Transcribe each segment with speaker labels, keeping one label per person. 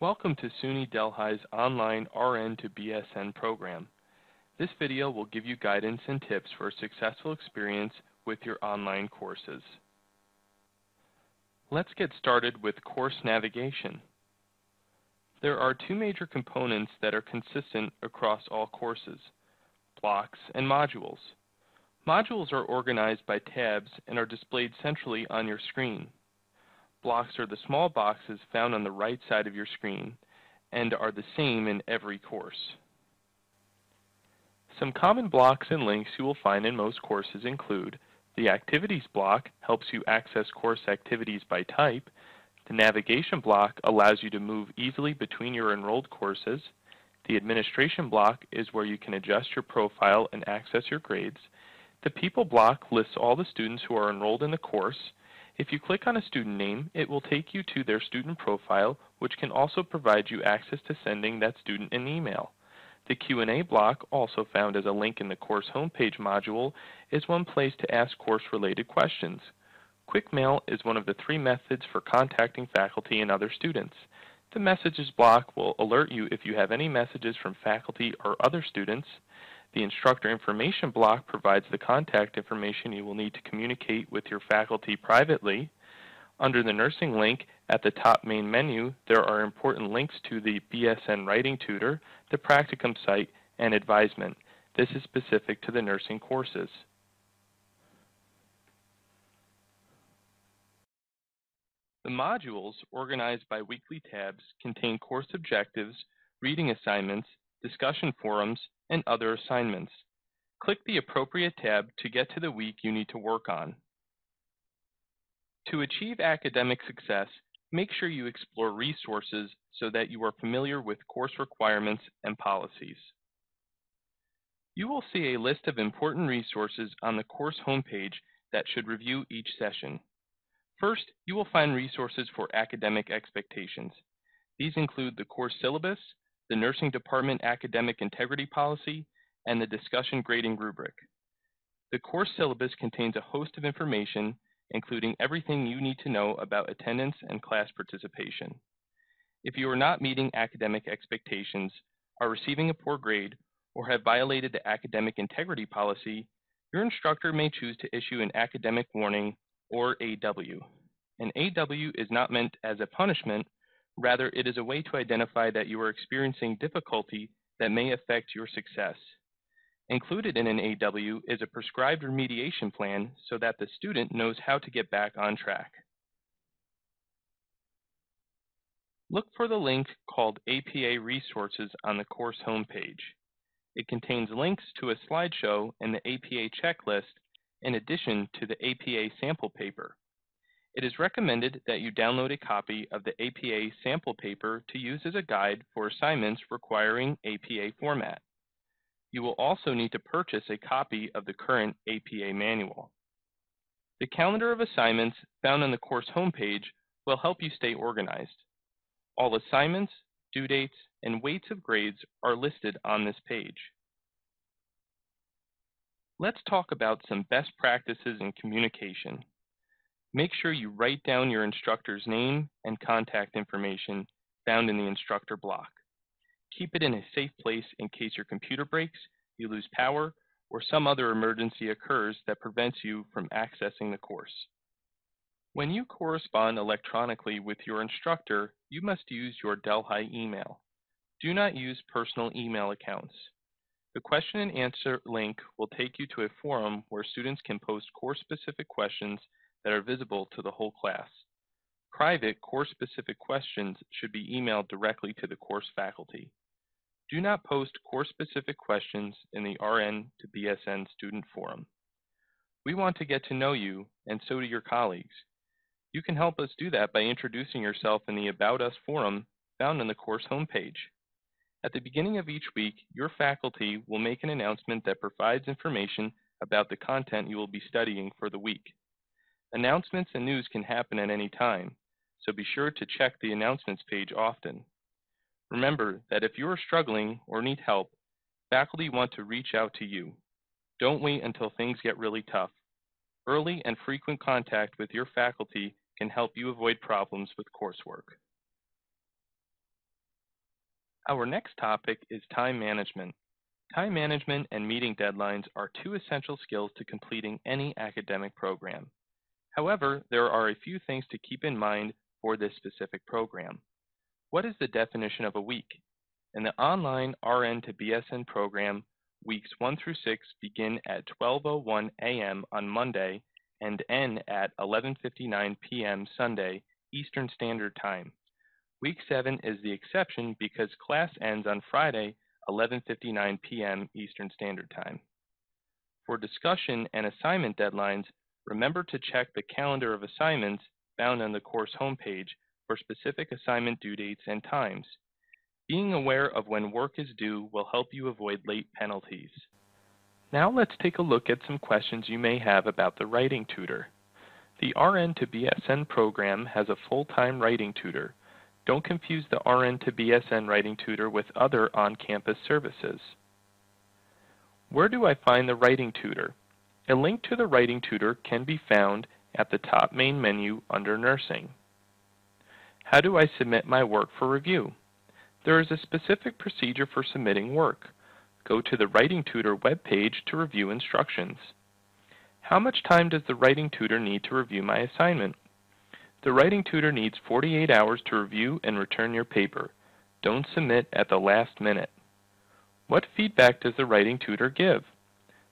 Speaker 1: Welcome to SUNY Delhi's online RN to BSN program. This video will give you guidance and tips for a successful experience with your online courses. Let's get started with course navigation. There are two major components that are consistent across all courses: blocks and modules. Modules are organized by tabs and are displayed centrally on your screen. Blocks are the small boxes found on the right side of your screen and are the same in every course. Some common blocks and links you will find in most courses include: the Activities block helps you access course activities by type. The Navigation block allows you to move easily between your enrolled courses. The Administration block is where you can adjust your profile and access your grades. The People block lists all the students who are enrolled in the course. If you click on a student name, it will take you to their student profile, which can also provide you access to sending that student an email. The Q&A block, also found as a link in the course homepage module, is one place to ask course-related questions. Quickmail is one of the three methods for contacting faculty and other students. The Messages block will alert you if you have any messages from faculty or other students. The Instructor Information block provides the contact information you will need to communicate with your faculty privately. Under the Nursing link at the top main menu, there are important links to the BSN Writing Tutor, the Practicum site, and Advisement. This is specific to the nursing courses. The modules, organized by weekly tabs, contain course objectives, reading assignments, discussion forums, and other assignments. Click the appropriate tab to get to the week you need to work on. To achieve academic success, make sure you explore resources so that you are familiar with course requirements and policies. You will see a list of important resources on the course homepage that should review each session. First, you will find resources for academic expectations. These include the course syllabus, the Nursing Department Academic Integrity Policy, and the Discussion Grading Rubric. The course syllabus contains a host of information, including everything you need to know about attendance and class participation. If you are not meeting academic expectations, are receiving a poor grade, or have violated the Academic Integrity Policy, your instructor may choose to issue an academic warning, or AW. An AW is not meant as a punishment. Rather, it is a way to identify that you are experiencing difficulty that may affect your success. Included in an AW is a prescribed remediation plan so that the student knows how to get back on track. Look for the link called APA Resources on the course homepage. It contains links to a slideshow and the APA checklist in addition to the APA sample paper. It is recommended that you download a copy of the APA sample paper to use as a guide for assignments requiring APA format. You will also need to purchase a copy of the current APA manual. The calendar of assignments found on the course homepage will help you stay organized. All assignments, due dates, and weights of grades are listed on this page. Let's talk about some best practices in communication. Make sure you write down your instructor's name and contact information found in the instructor block. Keep it in a safe place in case your computer breaks, you lose power, or some other emergency occurs that prevents you from accessing the course. When you correspond electronically with your instructor, you must use your Delhi email. Do not use personal email accounts. The question and answer link will take you to a forum where students can post course-specific questions that are visible to the whole class. Private course-specific questions should be emailed directly to the course faculty. Do not post course-specific questions in the RN to BSN student forum. We want to get to know you, and so do your colleagues. You can help us do that by introducing yourself in the About Us forum found on the course homepage. At the beginning of each week, your faculty will make an announcement that provides information about the content you will be studying for the week. Announcements and news can happen at any time, so be sure to check the announcements page often. Remember that if you are struggling or need help, faculty want to reach out to you. Don't wait until things get really tough. Early and frequent contact with your faculty can help you avoid problems with coursework. Our next topic is time management. Time management and meeting deadlines are two essential skills to completing any academic program. However, there are a few things to keep in mind for this specific program. What is the definition of a week? In the online RN to BSN program, weeks 1 through 6 begin at 12:01 a.m. on Monday and end at 11:59 p.m. Sunday, Eastern Standard Time. Week 7 is the exception because class ends on Friday, 11:59 p.m. Eastern Standard Time. For discussion and assignment deadlines, remember to check the calendar of assignments found on the course homepage for specific assignment due dates and times. Being aware of when work is due will help you avoid late penalties. Now let's take a look at some questions you may have about the writing tutor. The RN to BSN program has a full-time writing tutor. Don't confuse the RN to BSN writing tutor with other on-campus services. Where do I find the writing tutor? A link to the writing tutor can be found at the top main menu under Nursing. How do I submit my work for review? There is a specific procedure for submitting work. Go to the writing tutor webpage to review instructions. How much time does the writing tutor need to review my assignment? The writing tutor needs 48 hours to review and return your paper. Don't submit at the last minute. What feedback does the writing tutor give?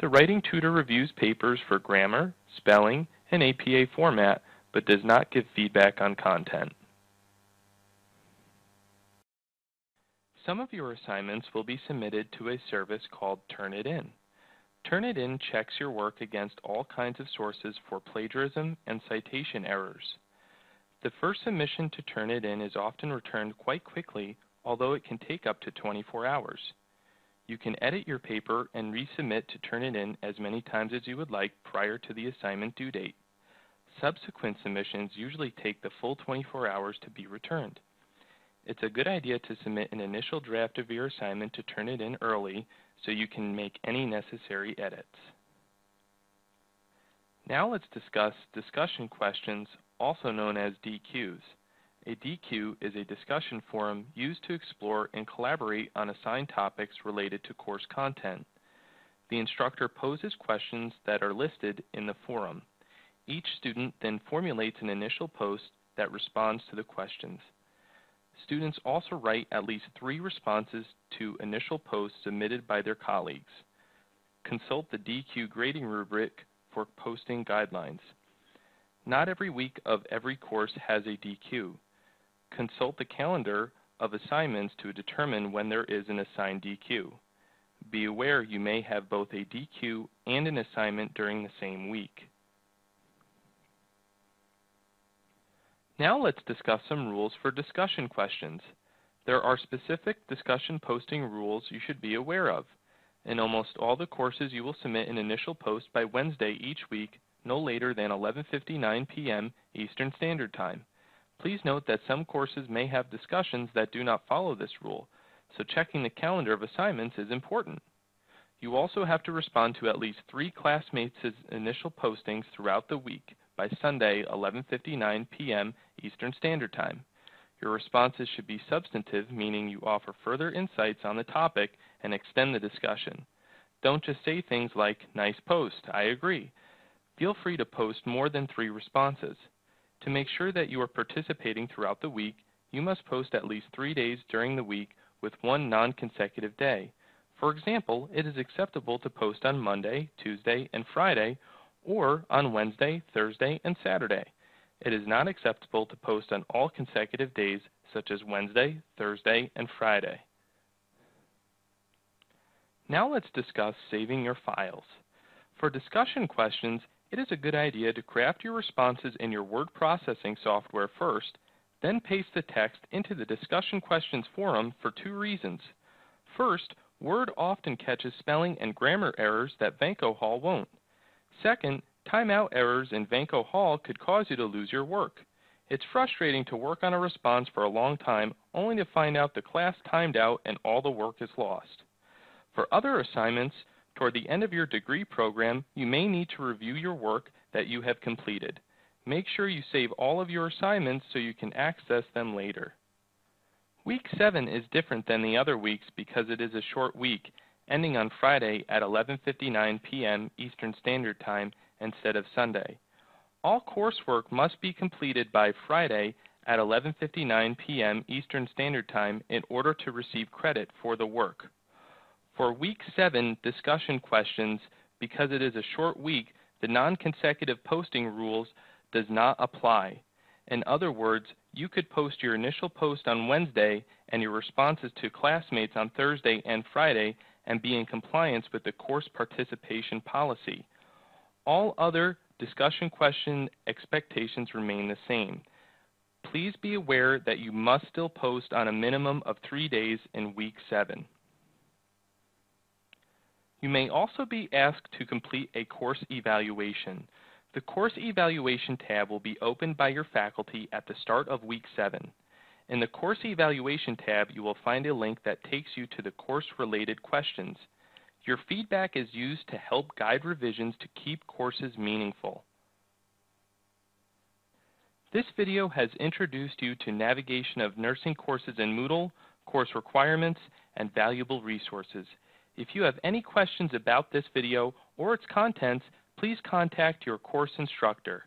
Speaker 1: The writing tutor reviews papers for grammar, spelling, and APA format, but does not give feedback on content. Some of your assignments will be submitted to a service called Turnitin. Turnitin checks your work against all kinds of sources for plagiarism and citation errors. The first submission to Turnitin is often returned quite quickly, although it can take up to 24 hours. You can edit your paper and resubmit to Turnitin as many times as you would like prior to the assignment due date. Subsequent submissions usually take the full 24 hours to be returned. It's a good idea to submit an initial draft of your assignment to Turnitin early so you can make any necessary edits. Now let's discuss discussion questions, also known as DQs. A DQ is a discussion forum used to explore and collaborate on assigned topics related to course content. The instructor poses questions that are listed in the forum. Each student then formulates an initial post that responds to the questions. Students also write at least 3 responses to initial posts submitted by their colleagues. Consult the DQ grading rubric for posting guidelines. Not every week of every course has a DQ. Consult the calendar of assignments to determine when there is an assigned DQ. Be aware you may have both a DQ and an assignment during the same week. Now let's discuss some rules for discussion questions. There are specific discussion posting rules you should be aware of. In almost all the courses, you will submit an initial post by Wednesday each week, no later than 11:59 p.m. Eastern Standard Time. Please note that some courses may have discussions that do not follow this rule, so checking the calendar of assignments is important. You also have to respond to at least 3 classmates' initial postings throughout the week by Sunday, 11:59 p.m. Eastern Standard Time. Your responses should be substantive, meaning you offer further insights on the topic and extend the discussion. Don't just say things like, "Nice post, I agree." Feel free to post more than 3 responses. To make sure that you are participating throughout the week, you must post at least 3 days during the week with 1 non-consecutive day. For example, it is acceptable to post on Monday, Tuesday, and Friday, or on Wednesday, Thursday, and Saturday. It is not acceptable to post on all consecutive days, such as Wednesday, Thursday, and Friday. Now let's discuss saving your files. For discussion questions, it is a good idea to craft your responses in your word processing software first, then paste the text into the discussion questions forum for 2 reasons. First, Word often catches spelling and grammar errors that Vancko Hall won't. Second, timeout errors in Vancko Hall could cause you to lose your work. It's frustrating to work on a response for a long time only to find out the class timed out and all the work is lost. For other assignments, toward the end of your degree program, you may need to review your work that you have completed. Make sure you save all of your assignments so you can access them later. Week 7 is different than the other weeks because it is a short week, ending on Friday at 11:59 p.m. Eastern Standard Time instead of Sunday. All coursework must be completed by Friday at 11:59 p.m. Eastern Standard Time in order to receive credit for the work. For Week 7 discussion questions, because it is a short week, the non-consecutive posting rules does not apply. In other words, you could post your initial post on Wednesday and your responses to classmates on Thursday and Friday and be in compliance with the course participation policy. All other discussion question expectations remain the same. Please be aware that you must still post on a minimum of 3 days in Week 7. You may also be asked to complete a course evaluation. The Course Evaluation tab will be opened by your faculty at the start of Week 7. In the Course Evaluation tab, you will find a link that takes you to the course-related questions. Your feedback is used to help guide revisions to keep courses meaningful. This video has introduced you to navigation of nursing courses in Moodle, course requirements, and valuable resources. If you have any questions about this video or its contents, please contact your course instructor.